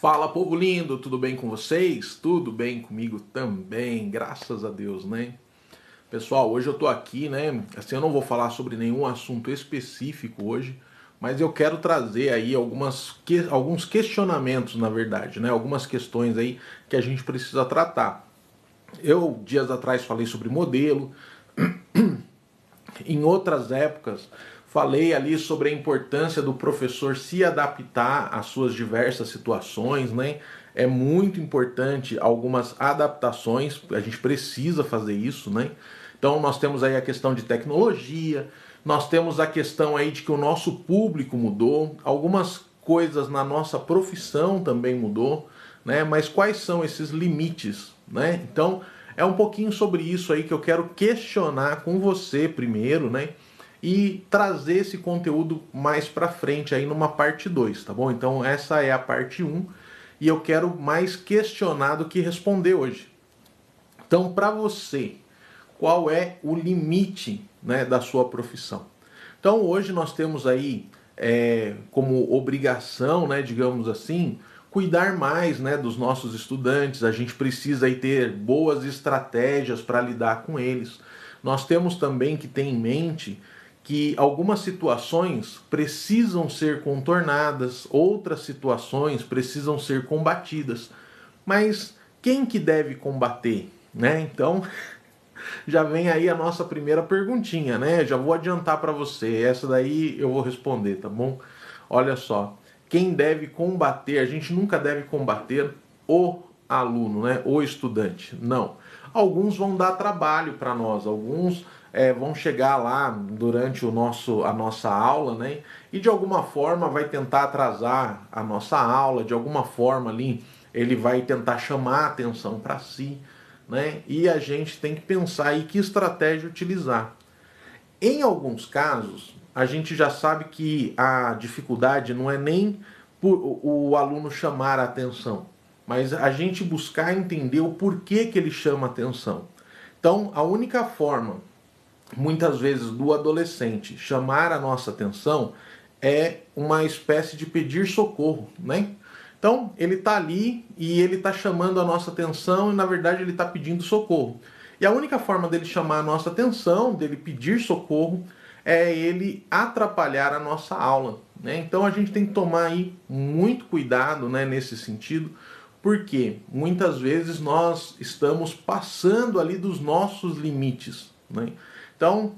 Fala, povo lindo, tudo bem com vocês? Tudo bem comigo também, graças a Deus, né? Pessoal, hoje eu tô aqui, né? Assim, eu não vou falar sobre nenhum assunto específico hoje, mas eu quero trazer aí alguns questionamentos, na verdade, né? Algumas questões aí que a gente precisa tratar. Eu, dias atrás, falei sobre modelo. Em outras épocas, falei ali sobre a importância do professor se adaptar às suas diversas situações, né? É muito importante algumas adaptações, a gente precisa fazer isso, né? Então nós temos aí a questão de tecnologia, nós temos a questão aí de que o nosso público mudou, algumas coisas na nossa profissão também mudou, né? Mas quais são esses limites, né? Então, é um pouquinho sobre isso aí que eu quero questionar com você primeiro, né? E trazer esse conteúdo mais pra frente aí numa parte 2, tá bom? Então essa é a parte 1 e eu quero mais questionar do que responder hoje. Então, para você, qual é o limite, né, da sua profissão? Então hoje nós temos aí como obrigação, né, digamos assim, cuidar mais, né, dos nossos estudantes. A gente precisa aí ter boas estratégias para lidar com eles. Nós temos também que ter em mente que algumas situações precisam ser contornadas, outras situações precisam ser combatidas. Mas quem que deve combater, né? Então, já vem aí a nossa primeira perguntinha, né? Já vou adiantar para você. Essa daí eu vou responder, tá bom? Olha só, quem deve combater, a gente nunca deve combater o aluno, né? O estudante. Não. Alguns vão dar trabalho para nós, alguns vão chegar lá durante a nossa aula, né? E de alguma forma vai tentar atrasar a nossa aula, de alguma forma ali ele vai tentar chamar a atenção para si, né? E a gente tem que pensar aí que estratégia utilizar. Em alguns casos, a gente já sabe que a dificuldade não é nem por o aluno chamar a atenção, mas a gente buscar entender o porquê que ele chama a atenção. Então, a única forma, muitas vezes, do adolescente chamar a nossa atenção é uma espécie de pedir socorro, né? Então, ele está ali e ele está chamando a nossa atenção e, na verdade, ele está pedindo socorro. E a única forma dele chamar a nossa atenção, dele pedir socorro, é ele atrapalhar a nossa aula, né? Então, a gente tem que tomar aí muito cuidado, né, nesse sentido, porque muitas vezes nós estamos passando ali dos nossos limites, né? Então,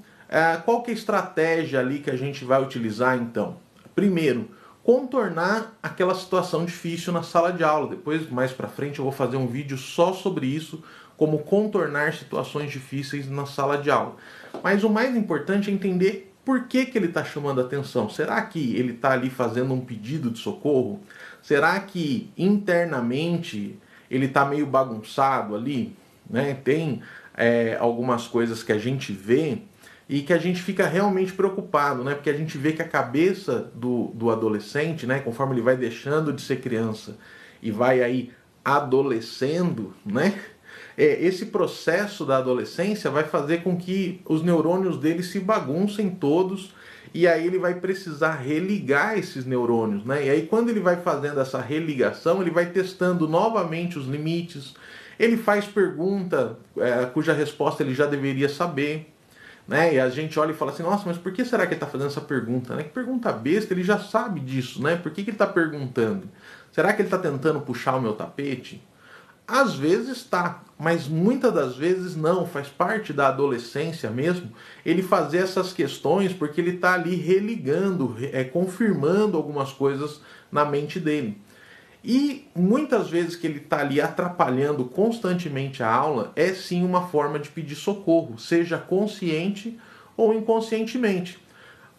qual que é a estratégia ali que a gente vai utilizar, então? Primeiro, contornar aquela situação difícil na sala de aula. Depois, mais para frente, eu vou fazer um vídeo só sobre isso, como contornar situações difíceis na sala de aula. Mas o mais importante é entender por que ele está chamando a atenção. Será que ele está ali fazendo um pedido de socorro? Será que internamente ele está meio bagunçado ali, né? Tem algumas coisas que a gente vê e que a gente fica realmente preocupado, né? Porque a gente vê que a cabeça do adolescente, né, conforme ele vai deixando de ser criança e vai aí adolescendo, né? Esse processo da adolescência vai fazer com que os neurônios dele se baguncem todos e aí ele vai precisar religar esses neurônios, né? E aí quando ele vai fazendo essa religação, ele vai testando novamente os limites, ele faz pergunta cuja resposta ele já deveria saber, né? E a gente olha e fala assim, nossa, mas por que será que ele está fazendo essa pergunta, né? Que pergunta besta, ele já sabe disso, né? Por que ele está perguntando? Será que ele está tentando puxar o meu tapete? Às vezes tá, mas muitas das vezes não, faz parte da adolescência mesmo, ele fazer essas questões porque ele está ali religando, confirmando algumas coisas na mente dele. E muitas vezes que ele está ali atrapalhando constantemente a aula, é sim uma forma de pedir socorro, seja consciente ou inconscientemente.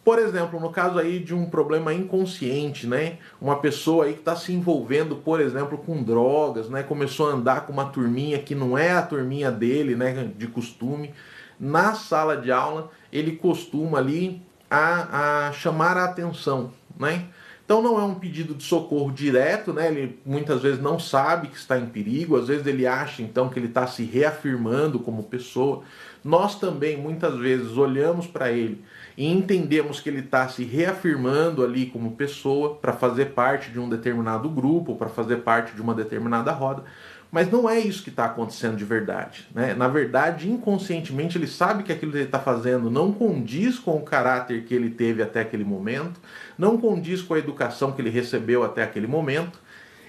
Por exemplo, no caso aí de um problema inconsciente, né? Uma pessoa aí que está se envolvendo, por exemplo, com drogas, né? Começou a andar com uma turminha que não é a turminha dele, né? De costume. Na sala de aula, ele costuma ali a chamar a atenção, né? Então não é um pedido de socorro direto, né? Ele muitas vezes não sabe que está em perigo, às vezes ele acha então que ele está se reafirmando como pessoa. Nós também muitas vezes olhamos para ele e entendemos que ele está se reafirmando ali como pessoa para fazer parte de um determinado grupo, para fazer parte de uma determinada roda. Mas não é isso que está acontecendo de verdade, né? Na verdade, inconscientemente, ele sabe que aquilo que ele está fazendo não condiz com o caráter que ele teve até aquele momento, não condiz com a educação que ele recebeu até aquele momento,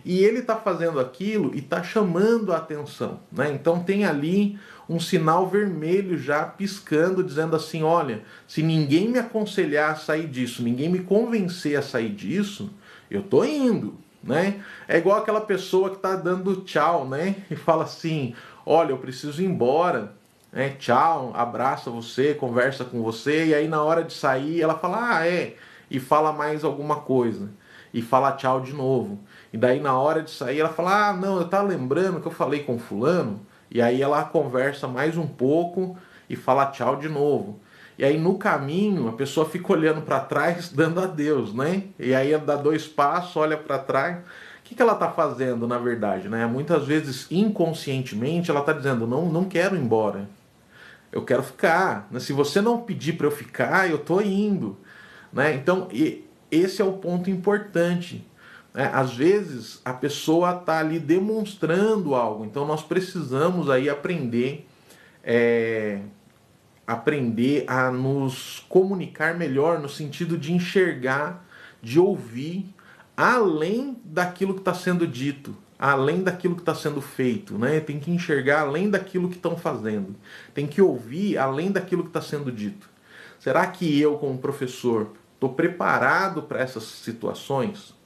e ele está fazendo aquilo e está chamando a atenção, né? Então tem ali um sinal vermelho já piscando, dizendo assim, olha, se ninguém me aconselhar a sair disso, ninguém me convencer a sair disso, eu tô indo, né? É igual aquela pessoa que está dando tchau, né? E fala assim, olha, eu preciso ir embora, né? Tchau, abraça você, conversa com você, e aí na hora de sair ela fala, e fala mais alguma coisa, e fala tchau de novo. E daí na hora de sair ela fala, não, eu tava lembrando que eu falei com fulano, e aí ela conversa mais um pouco e fala tchau de novo. E aí no caminho a pessoa fica olhando para trás, dando adeus, né? E aí dá 2 passos, olha para trás. O que ela está fazendo na verdade, né? Muitas vezes inconscientemente ela está dizendo, não quero ir embora, eu quero ficar. Se você não pedir para eu ficar, eu tô indo, né? Então esse é o ponto importante. Às vezes a pessoa está ali demonstrando algo, então nós precisamos aí aprender a nos comunicar melhor no sentido de enxergar, de ouvir, além daquilo que está sendo dito, além daquilo que está sendo feito, né? Tem que enxergar além daquilo que estão fazendo, tem que ouvir além daquilo que está sendo dito. Será que eu, como professor, estou preparado para essas situações?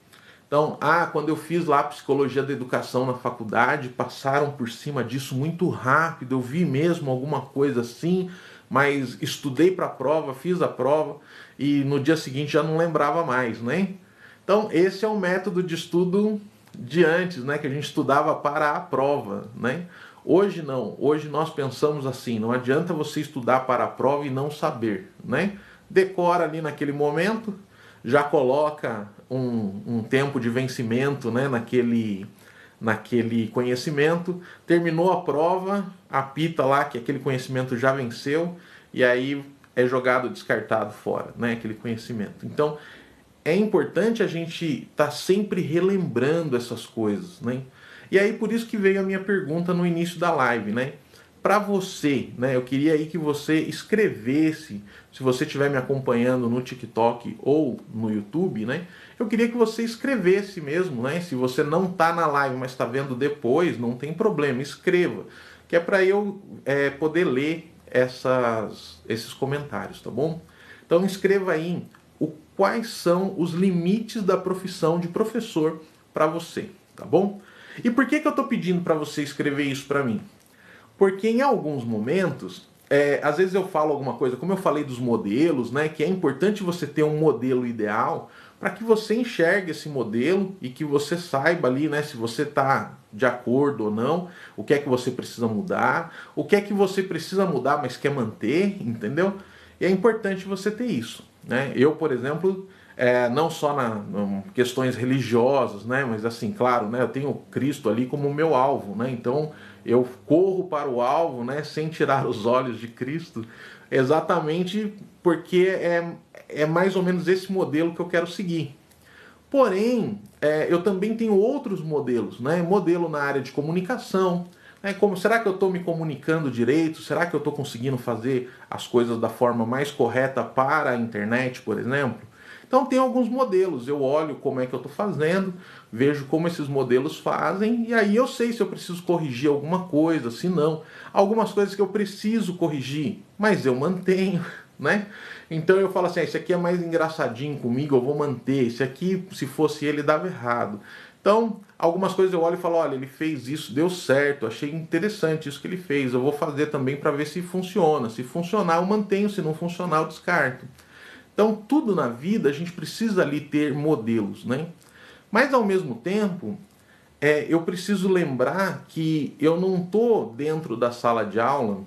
Então, quando eu fiz lá a psicologia da educação na faculdade, passaram por cima disso muito rápido, eu vi mesmo alguma coisa assim, mas estudei para a prova, fiz a prova e no dia seguinte já não lembrava mais, né? Então, esse é o método de estudo de antes, né, que a gente estudava para a prova, né? Hoje não, hoje nós pensamos assim, não adianta você estudar para a prova e não saber, né? Decora ali naquele momento, já coloca um tempo de vencimento, né, naquele conhecimento, terminou a prova, apita lá que aquele conhecimento já venceu, e aí é jogado, descartado fora, né, aquele conhecimento. Então, é importante a gente estar sempre relembrando essas coisas, né? E aí por isso que veio a minha pergunta no início da live, né? Para você, né? Eu queria aí que você escrevesse, se você estiver me acompanhando no TikTok ou no YouTube, né? Eu queria que você escrevesse mesmo, né? Se você não está na live, mas está vendo depois, não tem problema, escreva, que é para eu poder ler esses comentários, tá bom? Então escreva aí quais são os limites da profissão de professor para você, tá bom? E por que eu estou pedindo para você escrever isso para mim? Porque em alguns momentos, às vezes eu falo alguma coisa, como eu falei dos modelos, né, que é importante você ter um modelo ideal para que você enxergue esse modelo e que você saiba ali, né, se você está de acordo ou não, o que é que você precisa mudar, o que é que você precisa mudar, mas quer manter, entendeu? E é importante você ter isso, né? Eu, por exemplo, não só em questões religiosas, né, mas assim, claro, né, eu tenho Cristo ali como meu alvo, né? Então eu corro para o alvo, né, sem tirar os olhos de Cristo, exatamente porque é mais ou menos esse modelo que eu quero seguir. Porém, eu também tenho outros modelos, né? Modelo na área de comunicação, né? Como, será que eu estou me comunicando direito? Será que eu estou conseguindo fazer as coisas da forma mais correta para a internet, por exemplo? Então tem alguns modelos, eu olho como é que eu estou fazendo, vejo como esses modelos fazem, e aí eu sei se eu preciso corrigir alguma coisa, se não. Algumas coisas que eu preciso corrigir, mas eu mantenho, né? Então eu falo assim, esse aqui é mais engraçadinho comigo, eu vou manter. Esse aqui, se fosse ele, dava errado. Então, algumas coisas eu olho e falo, olha, ele fez isso, deu certo, achei interessante isso que ele fez, eu vou fazer também para ver se funciona. Se funcionar, eu mantenho, se não funcionar, eu descarto. Então, tudo na vida a gente precisa ali ter modelos, né? Mas ao mesmo tempo, eu preciso lembrar que eu não estou dentro da sala de aula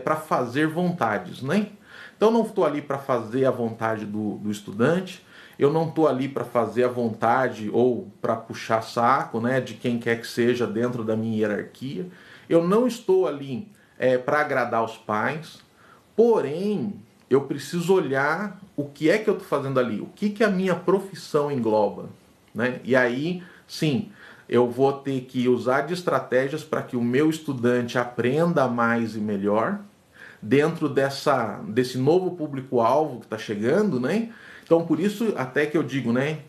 para fazer vontades, né? Então, não estou ali para fazer a vontade do estudante, Eu não estou ali para fazer a vontade ou para puxar saco, né, de quem quer que seja dentro da minha hierarquia. Eu não estou ali para agradar os pais. Porém, eu preciso olhar o que é que eu estou fazendo ali, o que a minha profissão engloba, né? E aí, sim, eu vou ter que usar de estratégias para que o meu estudante aprenda mais e melhor dentro desse novo público-alvo que está chegando, né? Então, por isso até que eu digo, né?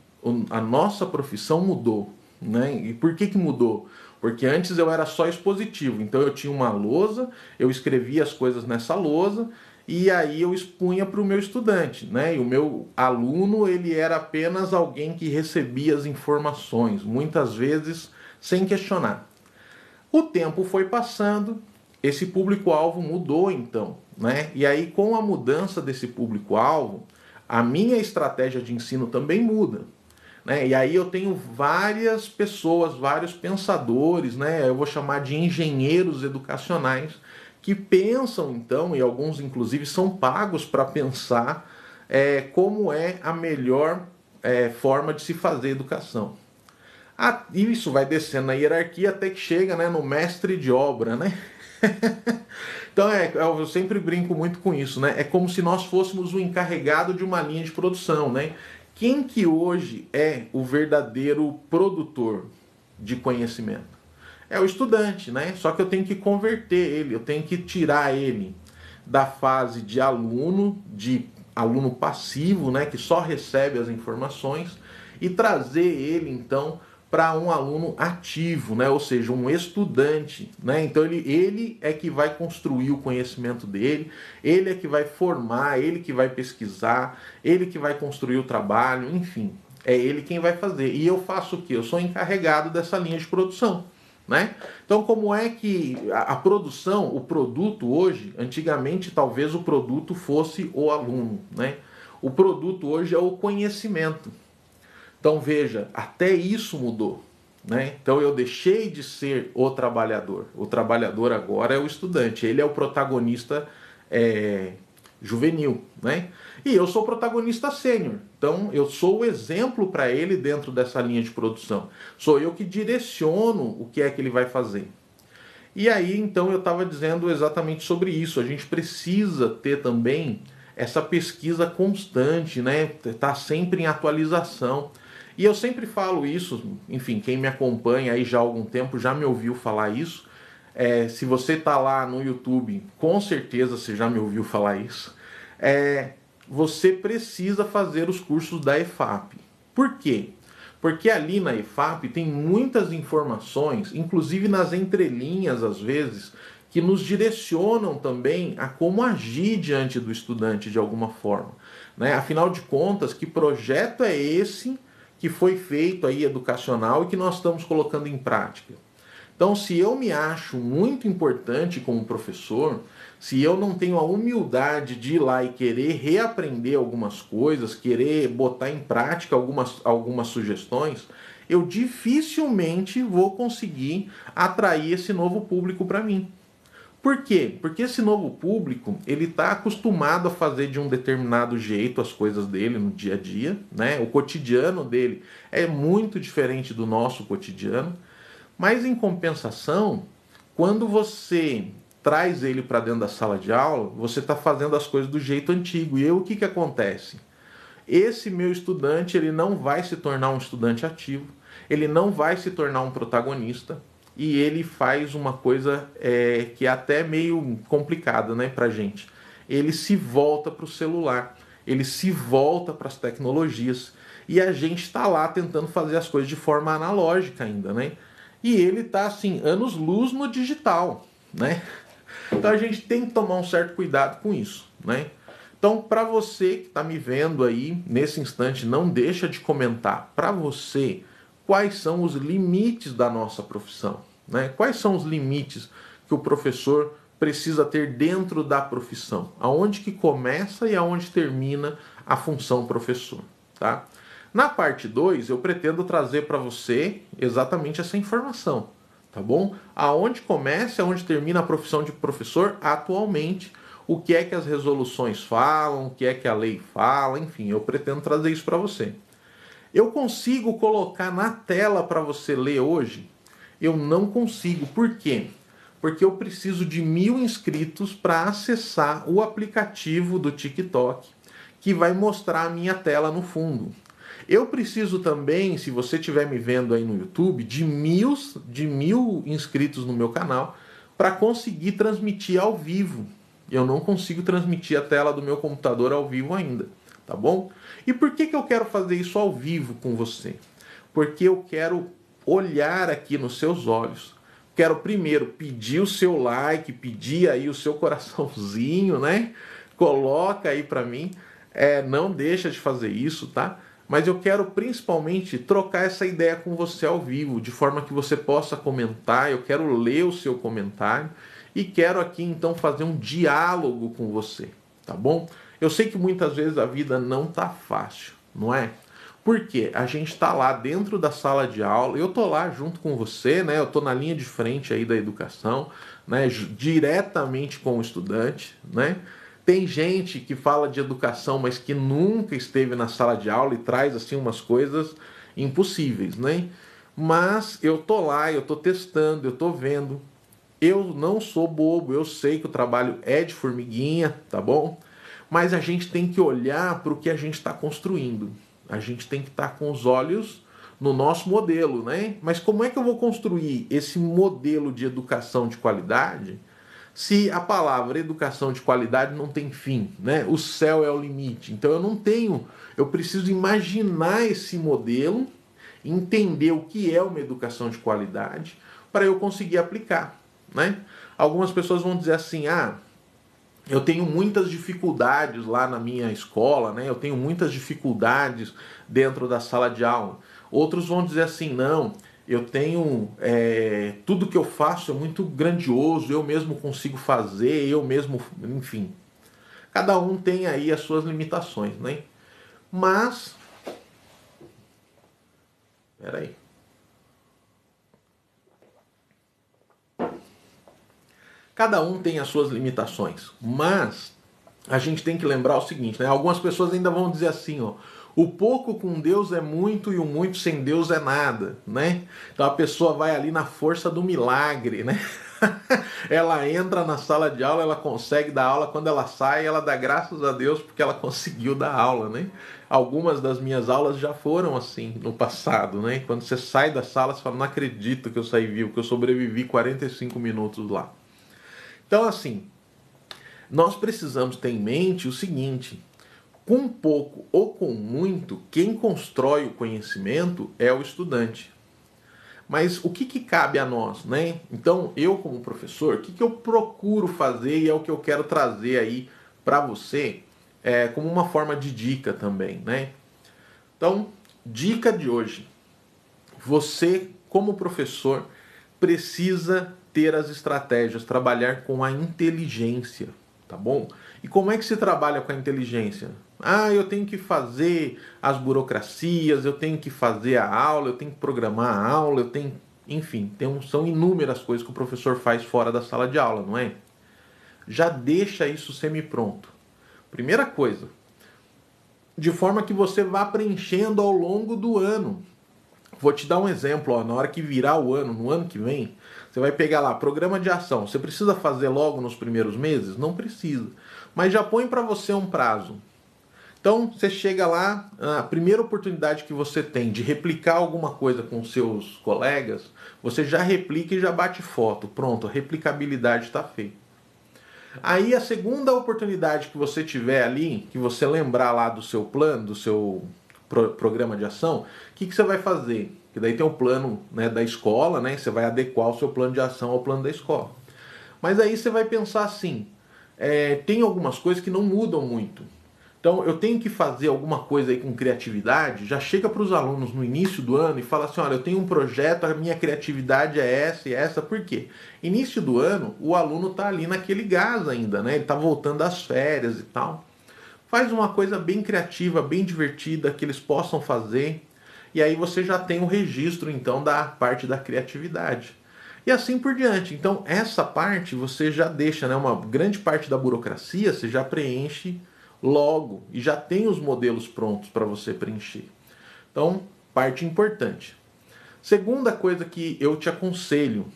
A nossa profissão mudou, né? E por que mudou? Porque antes eu era só expositivo, então eu tinha uma lousa, eu escrevia as coisas nessa lousa e aí eu expunha para o meu estudante, né? E o meu aluno, ele era apenas alguém que recebia as informações, muitas vezes sem questionar. O tempo foi passando, esse público-alvo mudou então, né? E aí com a mudança desse público-alvo, a minha estratégia de ensino também muda, né? E aí eu tenho várias pessoas, vários pensadores, né? Eu vou chamar de engenheiros educacionais que pensam então, e alguns inclusive são pagos para pensar como é a melhor forma de se fazer educação. Isso vai descendo na hierarquia até que chega, né, no mestre de obra, né? Então eu sempre brinco muito com isso, né? É como se nós fôssemos o encarregado de uma linha de produção, né? Quem que hoje é o verdadeiro produtor de conhecimento? É o estudante, né? Só que eu tenho que converter ele, eu tenho que tirar ele da fase de aluno passivo, né, que só recebe as informações, e trazer ele então para um aluno ativo, né? Ou seja, um estudante, né? Então ele é que vai construir o conhecimento dele, ele é que vai formar, ele que vai pesquisar, ele que vai construir o trabalho, enfim, é ele quem vai fazer. E eu faço o quê? Eu sou encarregado dessa linha de produção, né? Então, como é que a produção, o produto hoje, antigamente talvez o produto fosse o aluno, né? O produto hoje é o conhecimento. Então veja, até isso mudou, né? Então eu deixei de ser o trabalhador agora é o estudante, ele é o protagonista juvenil, né? E eu sou protagonista sênior, então eu sou o exemplo para ele dentro dessa linha de produção. Sou eu que direciono o que é que ele vai fazer. E aí então eu estava dizendo exatamente sobre isso. A gente precisa ter também essa pesquisa constante, né? Tá sempre em atualização. E eu sempre falo isso, enfim, quem me acompanha aí já há algum tempo já me ouviu falar isso. Se você está lá no YouTube, com certeza você já me ouviu falar isso. Você precisa fazer os cursos da EFAP. Por quê? Porque ali na EFAP tem muitas informações, inclusive nas entrelinhas às vezes, que nos direcionam também a como agir diante do estudante de alguma forma, né? Afinal de contas, que projeto é esse que foi feito aí educacional e que nós estamos colocando em prática? Então, se eu me acho muito importante como professor, se eu não tenho a humildade de ir lá e querer reaprender algumas coisas, querer botar em prática algumas sugestões, eu dificilmente vou conseguir atrair esse novo público para mim. Por quê? Porque esse novo público, ele está acostumado a fazer de um determinado jeito as coisas dele no dia a dia, né? O cotidiano dele é muito diferente do nosso cotidiano, mas em compensação, quando você traz ele para dentro da sala de aula, você está fazendo as coisas do jeito antigo. E aí o que acontece? Esse meu estudante, ele não vai se tornar um estudante ativo, ele não vai se tornar um protagonista, e ele faz uma coisa que é até meio complicada, né, pra gente. Ele se volta para o celular, ele se volta para as tecnologias, e a gente está lá tentando fazer as coisas de forma analógica ainda, né? E ele está assim, anos-luz no digital, né? Então a gente tem que tomar um certo cuidado com isso, né? Então, para você que está me vendo aí nesse instante, não deixa de comentar para você quais são os limites da nossa profissão, né? Quais são os limites que o professor precisa ter dentro da profissão? Aonde que começa e aonde termina a função professor, tá? Na parte 2, eu pretendo trazer para você exatamente essa informação, tá bom? Aonde começa e aonde termina a profissão de professor atualmente, o que é que as resoluções falam, o que é que a lei fala, enfim, eu pretendo trazer isso para você. Eu consigo colocar na tela para você ler hoje? Eu não consigo. Por quê? Porque eu preciso de 1.000 inscritos para acessar o aplicativo do TikTok, que vai mostrar a minha tela no fundo. Eu preciso também, se você estiver me vendo aí no YouTube, de mil inscritos no meu canal para conseguir transmitir ao vivo. Eu não consigo transmitir a tela do meu computador ao vivo ainda, tá bom? E por que eu quero fazer isso ao vivo com você? Porque eu quero olhar aqui nos seus olhos. Quero primeiro pedir o seu like, pedir aí o seu coraçãozinho, né? Coloca aí para mim. Não deixa de fazer isso, tá? Mas eu quero principalmente trocar essa ideia com você ao vivo, de forma que você possa comentar. Eu quero ler o seu comentário e quero aqui então fazer um diálogo com você, tá bom? Eu sei que muitas vezes a vida não tá fácil, não é? Porque a gente está lá dentro da sala de aula, eu tô lá junto com você, né? Eu tô na linha de frente aí da educação, né? Diretamente com o estudante, né? Tem gente que fala de educação, mas que nunca esteve na sala de aula e traz assim umas coisas impossíveis, né? Mas eu tô lá, eu tô testando, eu tô vendo. Eu não sou bobo, eu sei que o trabalho é de formiguinha, tá bom? Mas a gente tem que olhar para o que a gente está construindo. A gente tem que estar com os olhos no nosso modelo, né? Mas como é que eu vou construir esse modelo de educação de qualidade se a palavra educação de qualidade não tem fim, né? O céu é o limite. Então eu preciso imaginar esse modelo, entender o que é uma educação de qualidade para eu conseguir aplicar, né? Algumas pessoas vão dizer assim: eu tenho muitas dificuldades lá na minha escola, né? Eu tenho muitas dificuldades dentro da sala de aula. Outros vão dizer assim: não, eu tenho tudo que eu faço é muito grandioso, eu mesmo consigo fazer, eu mesmo, enfim. Cada um tem aí as suas limitações, né? Mas, peraí. Cada um tem as suas limitações, mas a gente tem que lembrar o seguinte, né? Algumas pessoas ainda vão dizer assim, ó: o pouco com Deus é muito e o muito sem Deus é nada, né? Então a pessoa vai ali na força do milagre, né? Ela entra na sala de aula, ela consegue dar aula, quando ela sai, ela dá graças a Deus porque ela conseguiu dar aula, né? Algumas das minhas aulas já foram assim no passado, né? Quando você sai da sala, você fala: não acredito que eu saí vivo, que eu sobrevivi 45 minutos lá. Então, assim, nós precisamos ter em mente o seguinte: com pouco ou com muito, quem constrói o conhecimento é o estudante. Mas o que cabe a nós, né? Então, eu como professor, o que eu procuro fazer e é o que eu quero trazer aí para você como uma forma de dica também, né? Então, dica de hoje: você como professor precisa ter as estratégias, trabalhar com a inteligência, tá bom? E como é que se trabalha com a inteligência? Eu tenho que fazer as burocracias, eu tenho que fazer a aula, eu tenho que programar a aula, eu tenho... Enfim, são inúmeras coisas que o professor faz fora da sala de aula, não é? Já deixa isso semi-pronto. Primeira coisa, de forma que você vá preenchendo ao longo do ano. Vou te dar um exemplo, ó, na hora que virar o ano, no ano que vem, você vai pegar lá, programa de ação. Você precisa fazer logo nos primeiros meses? Não precisa. Mas já põe para você um prazo. Então, você chega lá, a primeira oportunidade que você tem de replicar alguma coisa com seus colegas, você já replica e já bate foto. Pronto, a replicabilidade está feita. Aí a segunda oportunidade que você tiver ali, que você lembrar lá do seu plano, do seu programa de ação, o que você vai fazer? Que daí tem o plano, né, da escola, né? Você vai adequar o seu plano de ação ao plano da escola. Mas aí você vai pensar assim, tem algumas coisas que não mudam muito. Então eu tenho que fazer alguma coisa aí com criatividade, já chega para os alunos no início do ano e fala assim: olha, eu tenho um projeto, a minha criatividade é essa e essa, por quê? Início do ano, o aluno está ali naquele gás ainda, né? Ele está voltando das férias e tal. Faz uma coisa bem criativa, bem divertida, que eles possam fazer, e aí você já tem um registro então da parte da criatividade. e assim por diante. Então, essa parte você já deixa, né, uma grande parte da burocracia, você já preenche logo e já tem os modelos prontos para você preencher. Então, parte importante. Segunda coisa que eu te aconselho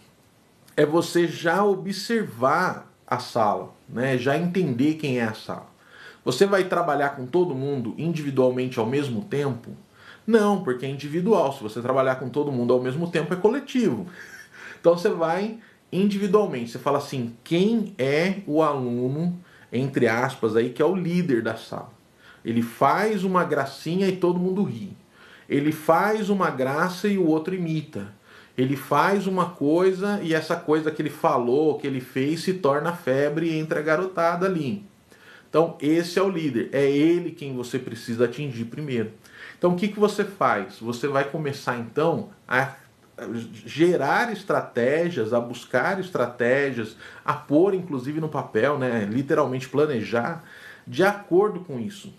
é você já observar a sala, né? Já entender quem é a sala. Você vai trabalhar com todo mundo individualmente ao mesmo tempo? Não, porque é individual. Se você trabalhar com todo mundo ao mesmo tempo, é coletivo. Então você vai individualmente. Você fala assim, quem é o aluno, entre aspas, aí, que é o líder da sala? Ele faz uma gracinha e todo mundo ri. Ele faz uma graça e o outro imita. Ele faz uma coisa e essa coisa que ele falou, que ele fez, se torna febre entre a garotada ali. Então, esse é o líder. É ele quem você precisa atingir primeiro. Então, o que você faz? Você vai começar, então, a gerar estratégias, a buscar estratégias, a pôr, inclusive, no papel, né? Literalmente planejar, de acordo com isso.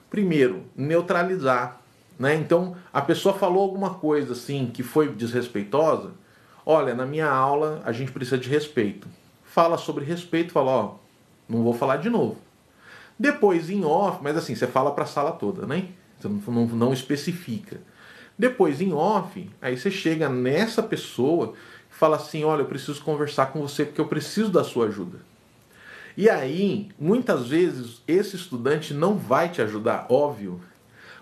Primeiro, neutralizar. Né? Então, a pessoa falou alguma coisa assim que foi desrespeitosa. Olha, na minha aula a gente precisa de respeito. Fala sobre respeito, fala, ó, não vou falar de novo. Depois, em off, mas assim, você fala para a sala toda, né? Você não especifica. Depois, em off, aí você chega nessa pessoa e fala assim, olha, eu preciso conversar com você porque eu preciso da sua ajuda. E aí, muitas vezes, esse estudante não vai te ajudar, óbvio.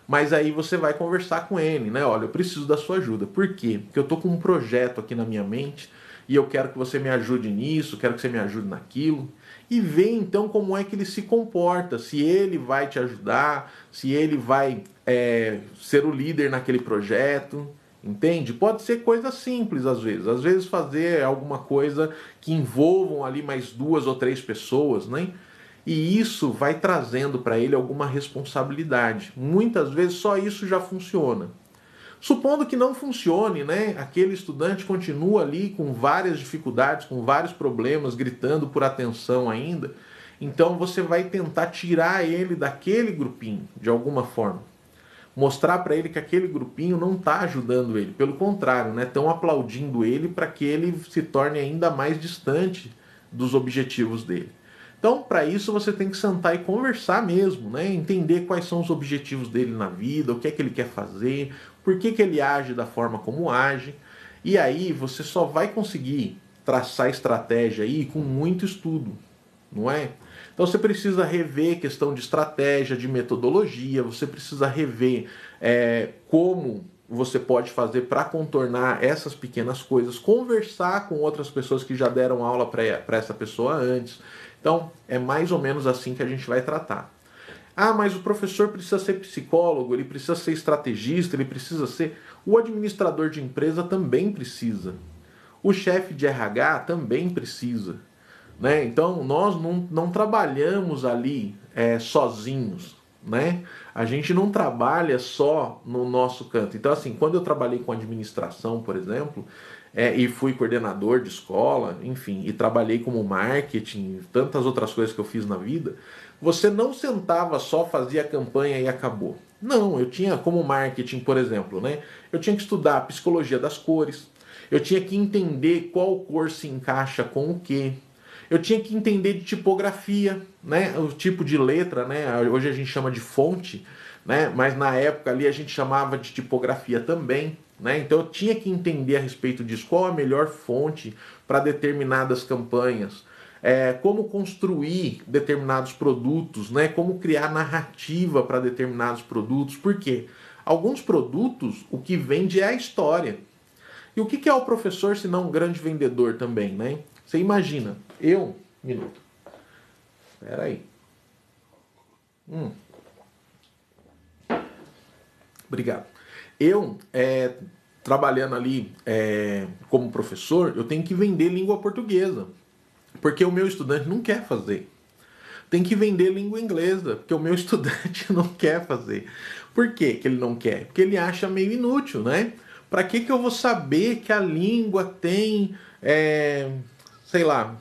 Mas aí você vai conversar com ele, né? Olha, eu preciso da sua ajuda. Por quê? Porque eu tô com um projeto aqui na minha mente e eu quero que você me ajude nisso, quero que você me ajude naquilo. E ver então como é que ele se comporta, se ele vai te ajudar, se ele vai ser o líder naquele projeto, entende? Pode ser coisa simples às vezes fazer alguma coisa que envolvam ali mais 2 ou 3 pessoas, né? E isso vai trazendo para ele alguma responsabilidade. Muitas vezes só isso já funciona. Supondo que não funcione, né? Aquele estudante continua ali com várias dificuldades, com vários problemas, gritando por atenção ainda. Então você vai tentar tirar ele daquele grupinho, de alguma forma. Mostrar para ele que aquele grupinho não está ajudando ele. Pelo contrário, né? Estão aplaudindo ele para que ele se torne ainda mais distante dos objetivos dele. Então, para isso, você tem que sentar e conversar mesmo, né? Entender quais são os objetivos dele na vida, o que é que ele quer fazer, por que ele age da forma como age. E aí você só vai conseguir traçar estratégia aí com muito estudo, não é? Então você precisa rever questão de estratégia, de metodologia, você precisa rever como você pode fazer para contornar essas pequenas coisas, conversar com outras pessoas que já deram aula para essa pessoa antes. Então, é mais ou menos assim que a gente vai tratar. Ah, mas o professor precisa ser psicólogo, ele precisa ser estrategista, ele precisa ser... O administrador de empresa também precisa. O chefe de RH também precisa. Né? Então, nós não trabalhamos ali sozinhos. Né? A gente não trabalha só no nosso canto. Então, assim, quando eu trabalhei com administração, por exemplo, e fui coordenador de escola, enfim, e trabalhei como marketing, tantas outras coisas que eu fiz na vida, você não sentava só, fazia a campanha e acabou. Não, eu tinha como marketing, por exemplo, né? Eu tinha que estudar a psicologia das cores, eu tinha que entender qual cor se encaixa com o quê. Eu tinha que entender de tipografia, né? O tipo de letra, né? Hoje a gente chama de fonte, né? Mas na época ali a gente chamava de tipografia também, né? Então eu tinha que entender a respeito disso, qual a melhor fonte para determinadas campanhas, como construir determinados produtos, né? Como criar narrativa para determinados produtos. Por quê? Alguns produtos, o que vende é a história. E o que é o professor se não um grande vendedor também, né? Você imagina, minuto. Espera aí. Obrigado. Eu, trabalhando ali como professor, eu tenho que vender língua portuguesa, porque o meu estudante não quer fazer. Tem que vender língua inglesa, porque o meu estudante não quer fazer. Por que ele não quer? Porque ele acha meio inútil, né? Para que eu vou saber que a língua tem, sei lá,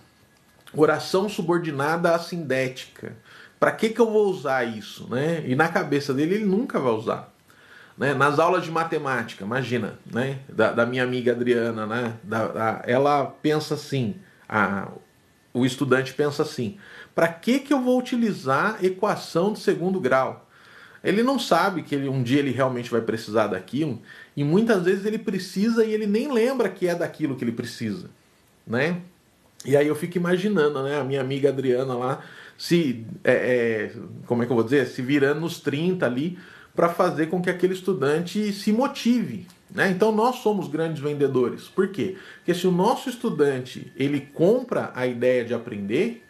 oração subordinada assindética? Para que eu vou usar isso, né? E na cabeça dele ele nunca vai usar. né? Nas aulas de matemática, imagina, né? Da minha amiga Adriana, né? Ela pensa assim, o estudante pensa assim, para que eu vou utilizar equação de segundo grau? Ele não sabe que um dia ele realmente vai precisar daquilo, e muitas vezes ele precisa e ele nem lembra que é daquilo que ele precisa, né? E aí eu fico imaginando, né, a minha amiga Adriana lá, como é que eu vou dizer? Se virando nos 30 ali, para fazer com que aquele estudante se motive, né? Então nós somos grandes vendedores. Por quê? Porque se o nosso estudante, ele compra a ideia de aprender,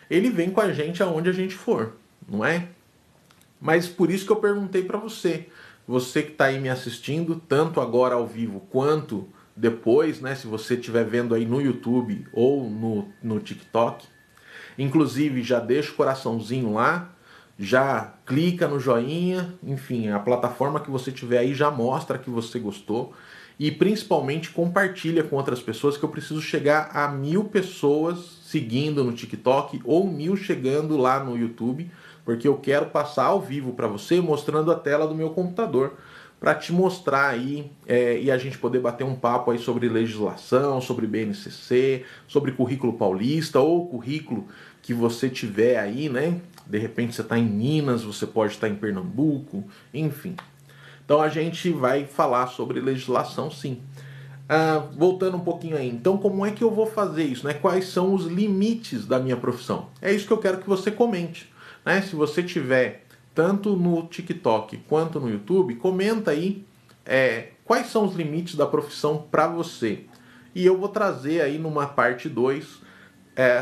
ele vem com a gente aonde a gente for, não é? Mas por isso que eu perguntei para você, você que está aí me assistindo, tanto agora ao vivo quanto depois, né, se você estiver vendo aí no YouTube ou no TikTok. Inclusive, já deixa o coraçãozinho lá, já clica no joinha, enfim, a plataforma que você tiver aí já mostra que você gostou. E principalmente compartilha com outras pessoas, que eu preciso chegar a 1000 pessoas seguindo no TikTok ou 1000 chegando lá no YouTube, porque eu quero passar ao vivo para você mostrando a tela do meu computador para te mostrar aí e a gente poder bater um papo aí sobre legislação, sobre BNCC, sobre currículo paulista ou currículo que você tiver aí, né? De repente você está em Minas, você pode estar em Pernambuco, enfim. Então a gente vai falar sobre legislação, sim. Voltando um pouquinho aí, então como é que eu vou fazer isso, né? Quais são os limites da minha profissão? É isso que eu quero que você comente, né? Se você tiver tanto no TikTok quanto no YouTube, comenta aí quais são os limites da profissão para você. E eu vou trazer aí numa parte 2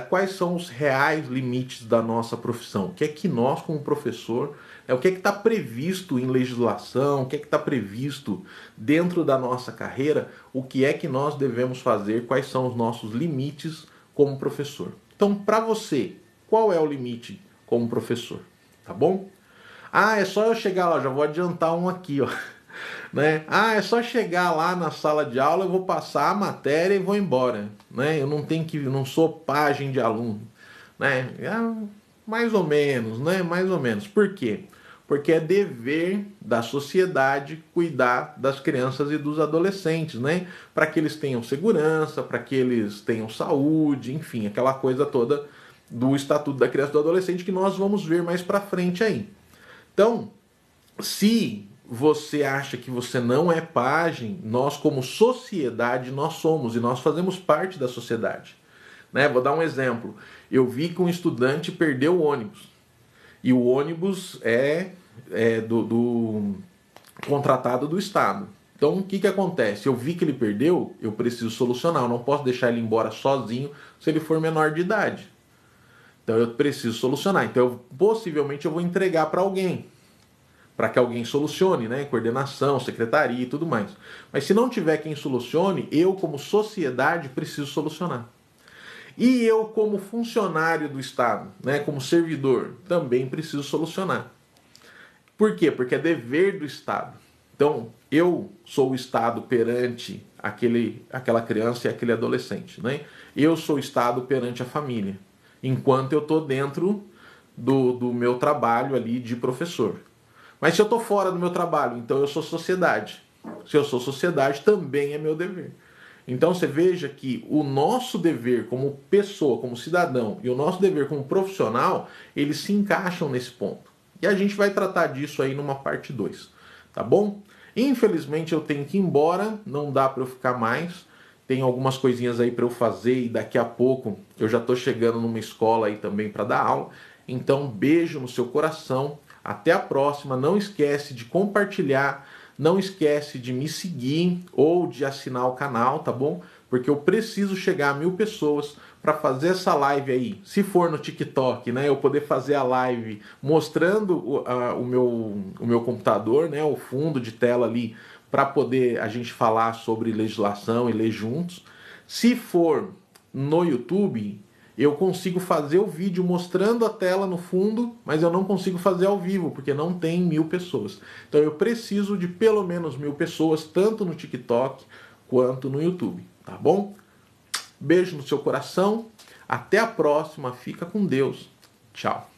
quais são os reais limites da nossa profissão. O que é que nós, como professor, o que é que está previsto em legislação, o que é que está previsto dentro da nossa carreira, o que é que nós devemos fazer, quais são os nossos limites como professor. Então, para você, qual é o limite como professor? Tá bom? É só eu chegar lá, já vou adiantar um aqui, ó. Né? É só chegar lá na sala de aula, eu vou passar a matéria e vou embora, né? Eu não sou pajem de aluno, né? Mais ou menos, né? Mais ou menos. Por quê? Porque é dever da sociedade cuidar das crianças e dos adolescentes, né? Para que eles tenham segurança, para que eles tenham saúde, enfim, aquela coisa toda do Estatuto da Criança e do Adolescente que nós vamos ver mais para frente aí. Então, se você acha que você não é pajem, nós como sociedade, nós somos e nós fazemos parte da sociedade. Né? Vou dar um exemplo. Eu vi que um estudante perdeu o ônibus. E o ônibus é do contratado do Estado. Então, o que acontece? Eu vi que ele perdeu, eu preciso solucionar. Eu não posso deixar ele embora sozinho se ele for menor de idade. Então, eu preciso solucionar. Então, possivelmente, eu vou entregar para alguém, para que alguém solucione, né? Coordenação, secretaria e tudo mais. Mas se não tiver quem solucione, eu, como sociedade, preciso solucionar. E eu, como funcionário do Estado, né, como servidor, também preciso solucionar. Por quê? Porque é dever do Estado. Então, eu sou o Estado perante aquela criança e aquele adolescente, né? Eu sou o Estado perante a família, enquanto eu estou dentro do meu trabalho ali de professor. Mas se eu estou fora do meu trabalho, então eu sou sociedade. Se eu sou sociedade, também é meu dever. Então você veja que o nosso dever como pessoa, como cidadão, e o nosso dever como profissional, eles se encaixam nesse ponto. E a gente vai tratar disso aí numa parte 2, tá bom? Infelizmente eu tenho que ir embora, não dá para eu ficar mais. Tem algumas coisinhas aí para eu fazer e daqui a pouco eu já estou chegando numa escola aí também para dar aula. Então beijo no seu coração. Até a próxima, não esquece de compartilhar, não esquece de me seguir ou de assinar o canal, tá bom? Porque eu preciso chegar a 1000 pessoas para fazer essa live aí. Se for no TikTok, né, eu poder fazer a live mostrando o meu computador, né, o fundo de tela ali, para poder a gente falar sobre legislação e ler juntos. Se for no YouTube, eu consigo fazer o vídeo mostrando a tela no fundo, mas eu não consigo fazer ao vivo, porque não tem 1000 pessoas. Então eu preciso de pelo menos 1000 pessoas, tanto no TikTok quanto no YouTube, tá bom? Beijo no seu coração, até a próxima, fica com Deus, tchau.